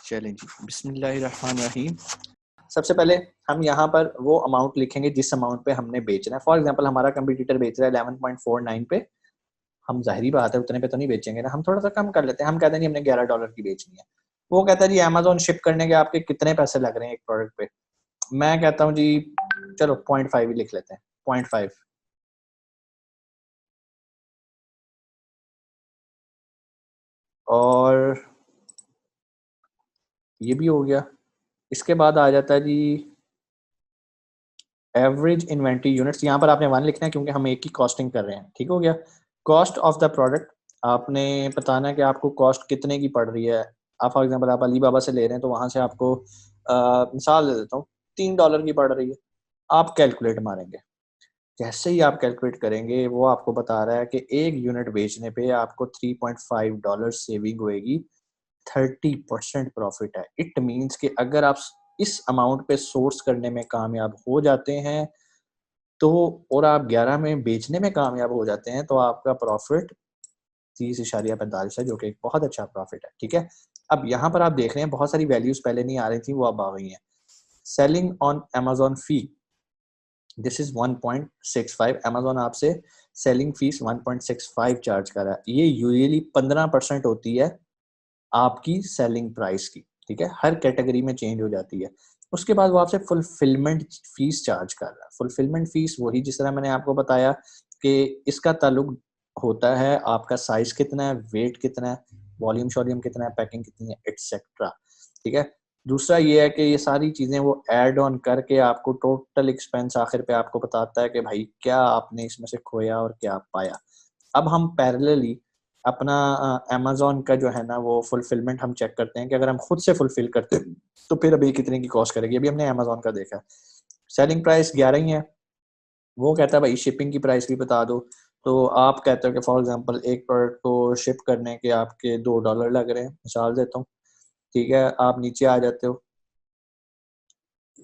चलें जी, बिस्मिल्लाहिर्रहमानिर्रहीम। सबसे पहले हम यहाँ पर वो अमाउंट लिखेंगे जिस अमाउंट पे हमने बेचना है। फॉर एग्जांपल हमारा कंपटीटर बेच रहा है 11.49 पे, हम ज़ाहिर-सी बात है उतने पे तो नहीं बेचेंगे ना, हम थोड़ा-सा कम कर लेते हैं। हम कहते हैं जी हमने $11 की बेचनी है। वो कहता है जी अमेज़न शिप करने के आपके कितने पैसे लग रहे हैं एक प्रोडक्ट पे? मैं कहता हूँ जी चलो 0.5 ही लिख लेते हैं, 0.5 और ये भी हो गया। इसके बाद आ जाता है जी एवरेज इन्वेंटरी यूनिट्स। यहाँ पर आपने 1 लिखना है क्योंकि हम एक ही कॉस्टिंग कर रहे हैं, ठीक हो गया। कॉस्ट ऑफ द प्रोडक्ट आपने बताना है कि आपको कॉस्ट कितने की पड़ रही है। आप फॉर एग्जांपल आप अलीबाबा से ले रहे हैं तो वहाँ से आपको मिसाल दे देता हूँ $3 की पड़ रही है। आप कैलकुलेट मारेंगे। जैसे ही आप कैलकुलेट करेंगे वो आपको बता रहा है कि 1 यूनिट बेचने पे आपको $3.5 सेविंग होएगी, 30% प्रॉफिट है। इट मीन्स कि अगर आप इस अमाउंट पे सोर्स करने में कामयाब हो जाते हैं तो और आप 11 में बेचने में कामयाब हो जाते हैं तो आपका प्रॉफिट 30.45 है, जो कि एक बहुत अच्छा प्रॉफिट है, ठीक है। अब यहाँ पर आप देख रहे हैं बहुत सारी वैल्यूज पहले नहीं आ रही थी, वो अब आ गई हैं। Selling on Amazon fee, this is 1.65। Amazon आपसे सेलिंग फीस 1.65 चार्ज कर रहा है। ये यूजुअली 15% होती है आपकी सेलिंग प्राइस की, ठीक है। हर कैटेगरी में चेंज हो जाती है। उसके बाद वो आपसे फुलफिलमेंट फीस चार्ज कर रहा है। फुलफिलमेंट फीस वही जिस तरह मैंने आपको बताया कि इसका ताल्लुक होता है आपका साइज कितना है, वेट कितना है, वॉल्यूम शॉल्यूम कितना है, पैकिंग कितनी है, एटसेट्रा, ठीक है। दूसरा ये है कि ये सारी चीज़ें वो ऐड ऑन करके आपको टोटल एक्सपेंस आखिर पे आपको बताता है कि भाई क्या आपने इसमें से खोया और क्या पाया। अब हम पैरेलली अपना अमेज़न का जो है ना वो फुलफिलमेंट हम चेक करते हैं कि अगर हम खुद से फुलफिल करते हैं तो फिर अभी कितने की कॉस्ट करेगी। अभी हमने अमेज़न का देखा, सेलिंग प्राइस 11 ही है। वो कहता है भाई शिपिंग की प्राइस भी बता दो। तो आप कहते हो कि फॉर एग्जांपल एक प्रोडक्ट को शिप करने के आपके $2 लग रहे हैं, मिसाल देता हूँ, ठीक है। आप नीचे आ जाते हो,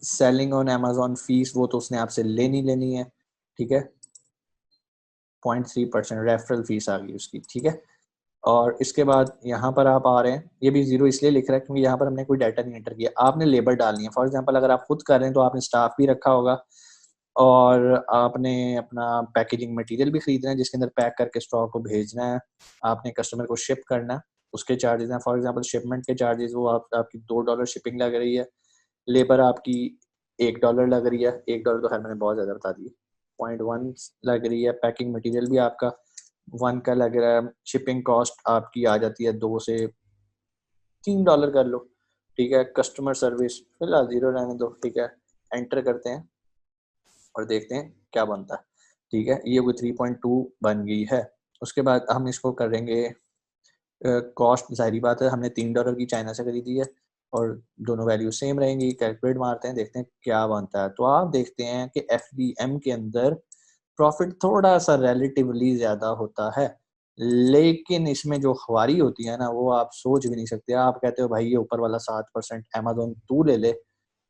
सेलिंग ऑन अमेज़न फीस वो तो उसने आपसे लेनी है, ठीक है। 0.3% रेफरल फीस आ गई उसकी, ठीक है। और इसके बाद यहाँ पर आप आ रहे हैं, ये भी ज़ीरो इसलिए लिख रहा है क्योंकि यहाँ पर हमने कोई डाटा नहीं एंटर किया। आपने लेबर डालनी है। फॉर एग्जांपल अगर आप खुद कर रहे हैं तो आपने स्टाफ भी रखा होगा और आपने अपना पैकेजिंग मटेरियल भी खरीदना है जिसके अंदर पैक करके स्टॉक को भेजना है। आपने कस्टमर को शिप करना है, उसके चार्जेस हैं। फॉर एग्जांपल शिपमेंट के चार्जेस वो आपकी $2 शिपिंग लग रही है, लेबर आपकी $1 लग रही है। $1 तो खैर मैंने बहुत ज़्यादा बता दिए, 0.1 लग रही है। पैकिंग मटेरियल भी आपका 1 का लग रहा है। शिपिंग कॉस्ट आपकी आ जाती है 2 से $3 कर लो, ठीक है। कस्टमर सर्विस फिलहाल ज़ीरो रहने दो, ठीक है। एंटर करते हैं और देखते हैं क्या बनता है, ठीक है। ये कोई 3.2 बन गई है। उसके बाद हम इसको करेंगे कॉस्ट, ज़ाहिर बात है हमने $3 की चाइना से खरीदी है और दोनों वैल्यू सेम रहेंगी। कैलकुलेट मारते हैं, देखते हैं क्या बनता है। तो आप देखते हैं कि एफडीएम के अंदर प्रॉफिट थोड़ा-सा रिलेटिवली ज़्यादा होता है, लेकिन इसमें जो ख़्वारी होती है ना, वो आप सोच भी नहीं सकते। आप कहते हो भाई ये ऊपर वाला 7% अमेज़न तू ले ले,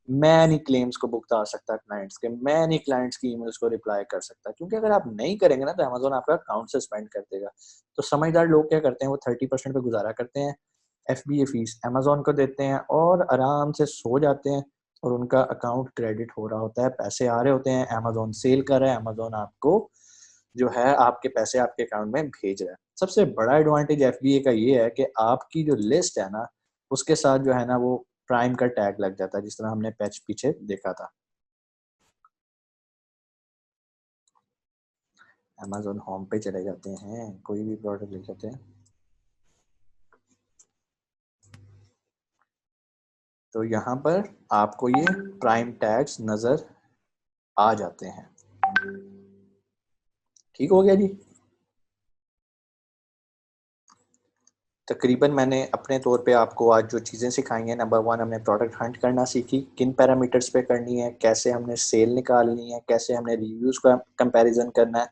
मैं नहीं क्लेम्स को भुगता सकता क्लाइंट्स के, मैं नहीं क्लाइंट्स की ईमेल्स को रिप्लाई कर सकता, क्योंकि अगर आप नहीं करेंगे ना तो अमेज़न आपका अकाउंट सस्पेंड कर देगा। तो समझदार लोग क्या करते हैं, वो 30% पे गुज़ारा करते हैं, एफबीए फीस अमेज़न को देते हैं और आराम से सो जाते हैं और उनका अकाउंट क्रेडिट हो रहा होता है, पैसे आ रहे होते हैं, अमेज़न सेल कर रहा है, अमेज़न आपको जो है आपके पैसे आपके अकाउंट में भेज रहा है। सबसे बड़ा एडवांटेज एफबीए का ये है कि आपकी जो लिस्ट है ना, उसके साथ जो है ना वो प्राइम का टैग लग जाता है, जिस तरह हमने पैच पीछे देखा था। अमेज़न होम पे चले जाते हैं, कोई भी प्रोडक्ट ले लेते हैं। तो यहाँ पर आपको ये प्राइम टैग्स नज़र आ जाते हैं। ठीक हो गया जी। तकरीबन मैंने अपने तौर पे आपको आज जो चीज़ें सिखाई हैं, नंबर 1 हमने प्रोडक्ट हंट करना सीखी, किन पैरामीटर्स पे करनी है, कैसे हमने सेल निकालनी है, कैसे हमने रिव्यूज़ का कंपैरिज़न करना है,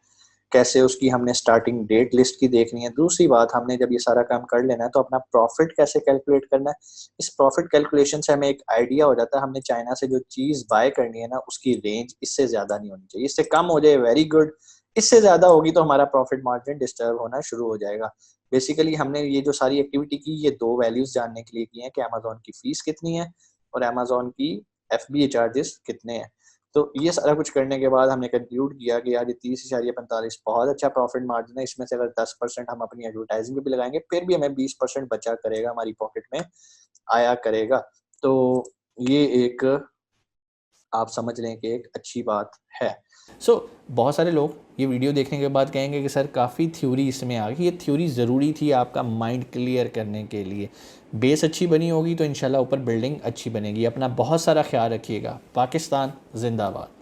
कैसे उसकी हमने स्टार्टिंग डेट लिस्ट की देखनी है। दूसरी बात, हमने जब ये सारा काम कर लेना है तो अपना प्रॉफिट कैसे कैलकुलेट करना है। इस प्रॉफिट कैलकुलेशन से हमें एक आइडिया हो जाता है हमने चाइना से जो चीज़ बाय करनी है ना, उसकी रेंज इससे ज़्यादा नहीं होनी चाहिए। इससे कम हो जाए वेरी गुड, इससे ज़्यादा होगी तो हमारा प्रॉफिट मार्जिन डिस्टर्ब होना शुरू हो जाएगा। बेसिकली हमने ये जो सारी एक्टिविटी की, ये 2 वैल्यूज़ जानने के लिए की हैं कि अमेज़न की फ़ीस कितनी है और अमेज़न की एफबीए चार्जेस कितने हैं। तो ये सारा कुछ करने के बाद हमने कंक्लूड किया कि यार ये 30.45 बहुत अच्छा प्रॉफिट मार्जिन है। इसमें से अगर 10% हम अपनी एडवर्टाइजिंग पे भी लगाएँगे, फिर भी हमें 20% बचा करेगा, हमारी पॉकेट में आया करेगा। तो ये एक आप समझ लें कि एक अच्छी बात है। बहुत सारे लोग ये वीडियो देखने के बाद कहेंगे कि सर काफ़ी थ्योरी इसमें आ गई। ये थ्योरी ज़रूरी थी आपका माइंड क्लियर करने के लिए। बेस अच्छी बनी होगी तो इंशाल्लाह ऊपर बिल्डिंग अच्छी बनेगी। अपना बहुत सारा ख्याल रखिएगा। पाकिस्तान ज़िंदाबाद।